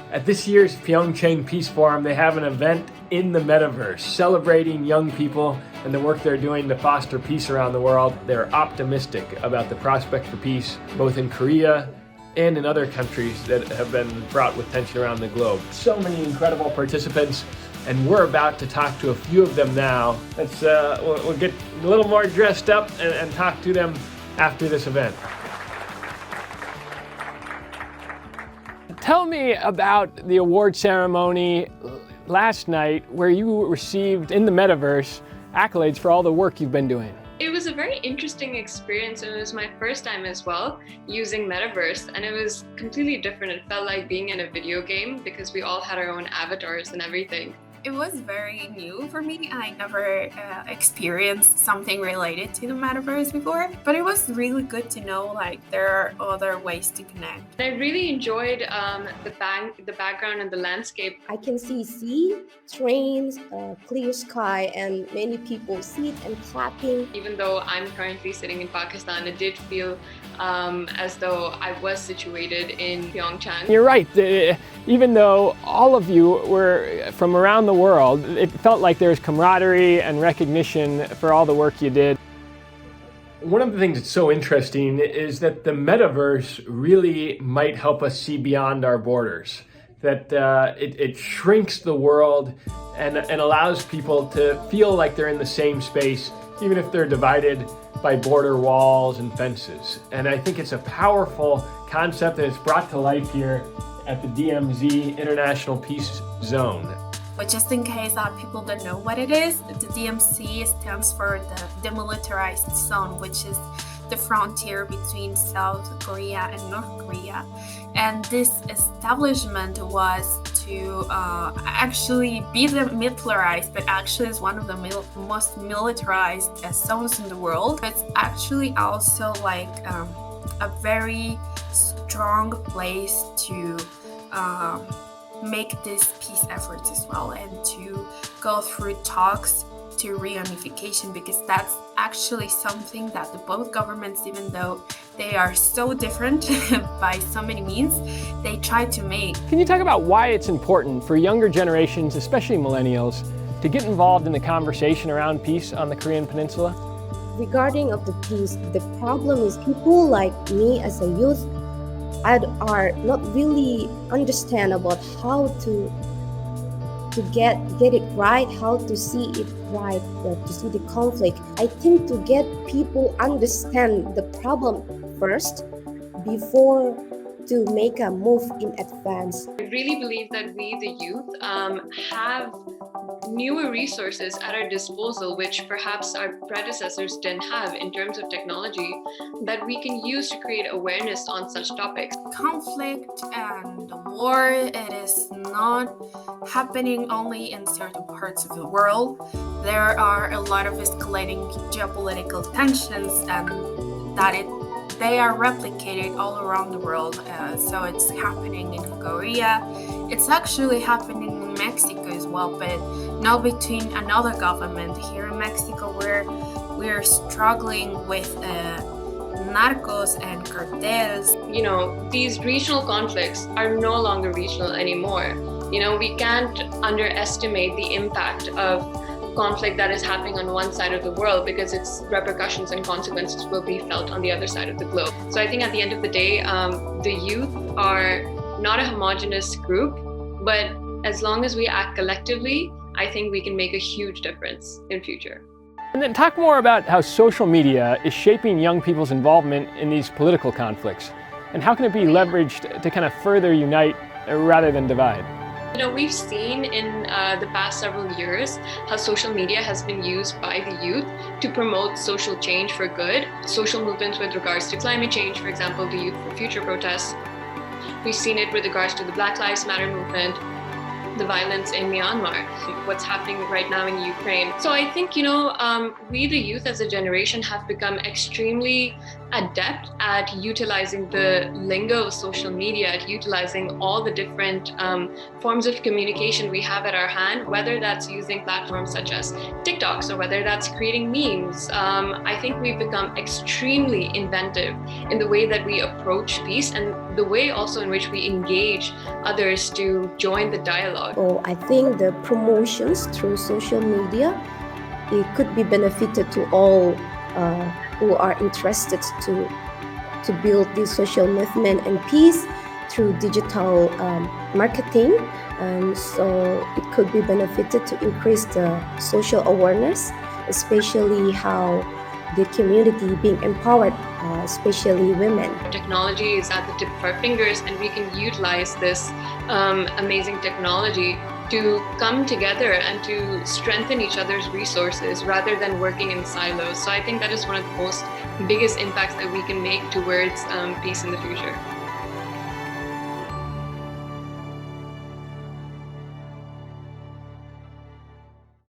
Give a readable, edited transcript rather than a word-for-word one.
At this year's PyeongChang Peace Forum, they have an event in the Metaverse celebrating young people and the work they're doing to foster peace around the world. They're optimistic about the prospect for peace, both in Korea and in other countries that have been fraught with tension around the globe. So many incredible participants, and we're about to talk to a few of them now. We'll get a little more dressed up and talk to them after this event. Tell me about the award ceremony last night where you received, in the Metaverse, accolades for all the work you've been doing. It was a very interesting experience, and it was my first time as well using Metaverse, and it was completely different. It felt like being in a video game because we all had our own avatars and everything. It was very new for me. I never experienced something related to the Metaverse before, but it was really good to know like there are other ways to connect. I really enjoyed the background and the landscape. I can see sea, trains, clear sky, and many people sit and clapping. Even though I'm currently sitting in Pakistan, it did feel as though I was situated in PyeongChang. You're right. Even though all of you were from around the world, it felt like there was camaraderie and recognition for all the work you did. One of the things that's so interesting is that the Metaverse really might help us see beyond our borders. That it shrinks the world and allows people to feel like they're in the same space, even if they're divided by border walls and fences. And I think it's a powerful concept, and it's brought to life here at the DMZ International Peace Zone. But just in case that people don't know what it is, the DMZ stands for the Demilitarized Zone, which is the frontier between South Korea and North Korea. And this establishment was to actually be demilitarized, but actually is one of the most militarized zones in the world. It's actually also like a very strong place to make these peace efforts as well, and to go through talks to reunification, because that's actually something that the both governments, even though they are so different by so many means, they try to make. Can you talk about why it's important for younger generations, especially millennials, to get involved in the conversation around peace on the Korean Peninsula? Regarding of the peace, the problem is people like me as a youth are not really understand about how to get it right, how to see it right, to see the conflict. I think to get people understand the problem first before to make a move in advance. I really believe that we, the youth, have newer resources at our disposal, which perhaps our predecessors didn't have in terms of technology, that we can use to create awareness on such topics. Conflict and war, it is not happening only in certain parts of the world. There are a lot of escalating geopolitical tensions, and they are replicated all around the world. So it's happening in Korea. It's actually happening in Mexico as well, but not between another government. Here in Mexico, we're struggling with narcos and cartels. You know, these regional conflicts are no longer regional anymore. You know, we can't underestimate the impact of conflict that is happening on one side of the world, because its repercussions and consequences will be felt on the other side of the globe. So I think at the end of the day, the youth are not a homogenous group, but as long as we act collectively, I think we can make a huge difference in future. And then talk more about how social media is shaping young people's involvement in these political conflicts, and how can it be leveraged to kind of further unite rather than divide? You know, we've seen in the past several years how social media has been used by the youth to promote social change for good. Social movements with regards to climate change, for example, the Youth for Future protests. We've seen it with regards to the Black Lives Matter movement, the violence in Myanmar, what's happening right now in Ukraine. So I think, you know, we the youth as a generation have become extremely adept at utilizing the lingo of social media, at utilizing all the different forms of communication we have at our hand, whether that's using platforms such as TikToks or whether that's creating memes. I think we've become extremely inventive in the way that we approach peace and the way also in which we engage others to join the dialogue. So I think the promotions through social media, it could be benefited to all who are interested to build this social movement and peace through digital marketing. And so it could be benefited to increase the social awareness, especially how the community being empowered, especially women. Technology is at the tip of our fingers, and we can utilize this amazing technology to come together and to strengthen each other's resources rather than working in silos. So I think that is one of the most biggest impacts that we can make towards peace in the future.